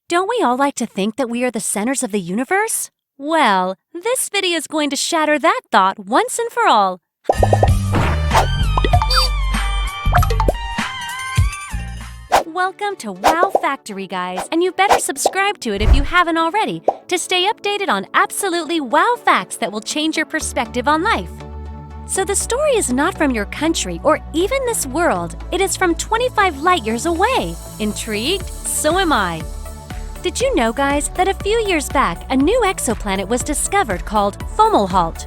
Don't we all like to think that we are the centers of the universe? Well, this video is going to shatter that thought once and for all. Welcome to Wow Factory, guys, and you better subscribe to it if you haven't already to stay updated on absolutely wow facts that will change your perspective on life. So the story is not from your country or even this world. It is from 25 light years away. Intrigued? So am I. Did you know, guys, that a few years back, a new exoplanet was discovered called Fomalhaut?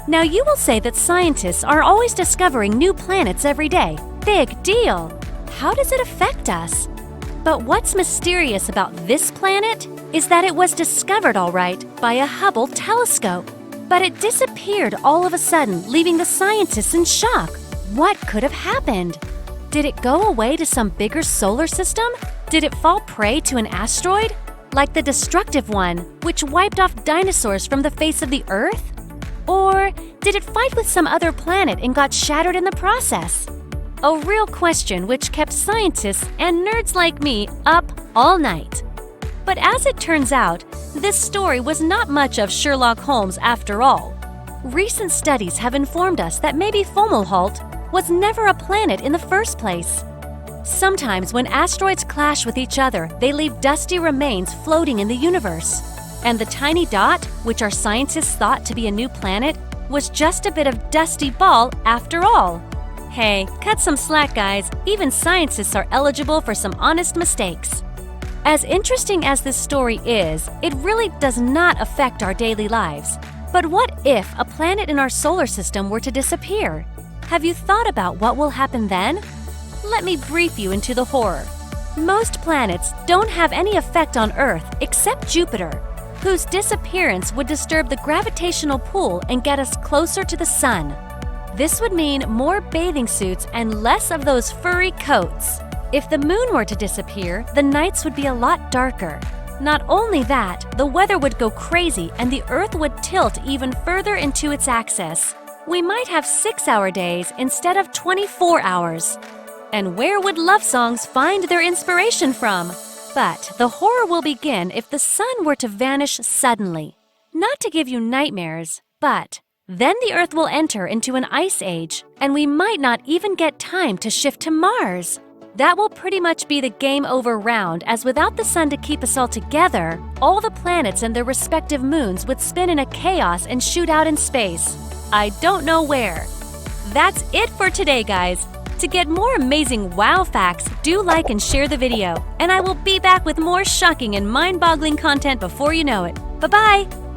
Now, you will say that scientists are always discovering new planets every day. Big deal! How does it affect us? But what's mysterious about this planet is that it was discovered all right by a Hubble telescope. But it disappeared all of a sudden, leaving the scientists in shock. What could have happened? Did it go away to some bigger solar system? Did it fall prey to an asteroid? Like the destructive one, which wiped off dinosaurs from the face of the Earth? Or did it fight with some other planet and got shattered in the process? A real question which kept scientists and nerds like me up all night. But as it turns out, this story was not much of Sherlock Holmes after all. Recent studies have informed us that maybe Fomalhaut was never a planet in the first place. Sometimes when asteroids clash with each other, they leave dusty remains floating in the universe. And the tiny dot, which our scientists thought to be a new planet, was just a bit of dusty ball after all. Hey, cut some slack, guys. Even scientists are eligible for some honest mistakes. As interesting as this story is, it really does not affect our daily lives. But what if a planet in our solar system were to disappear? Have you thought about what will happen then? Let me brief you into the horror. Most planets don't have any effect on Earth except Jupiter, whose disappearance would disturb the gravitational pull and get us closer to the Sun. This would mean more bathing suits and less of those furry coats. If the Moon were to disappear, the nights would be a lot darker. Not only that, the weather would go crazy and the Earth would tilt even further into its axis. We might have 6-hour days instead of 24 hours. And where would love songs find their inspiration from? But the horror will begin if the Sun were to vanish suddenly. Not to give you nightmares, but then the Earth will enter into an ice age, and we might not even get time to shift to Mars. That will pretty much be the game over round, as without the Sun to keep us all together, all the planets and their respective moons would spin in a chaos and shoot out in space. I don't know where. That's it for today, guys. To get more amazing wow facts, do like and share the video, and I will be back with more shocking and mind-boggling content before you know it. Bye-bye!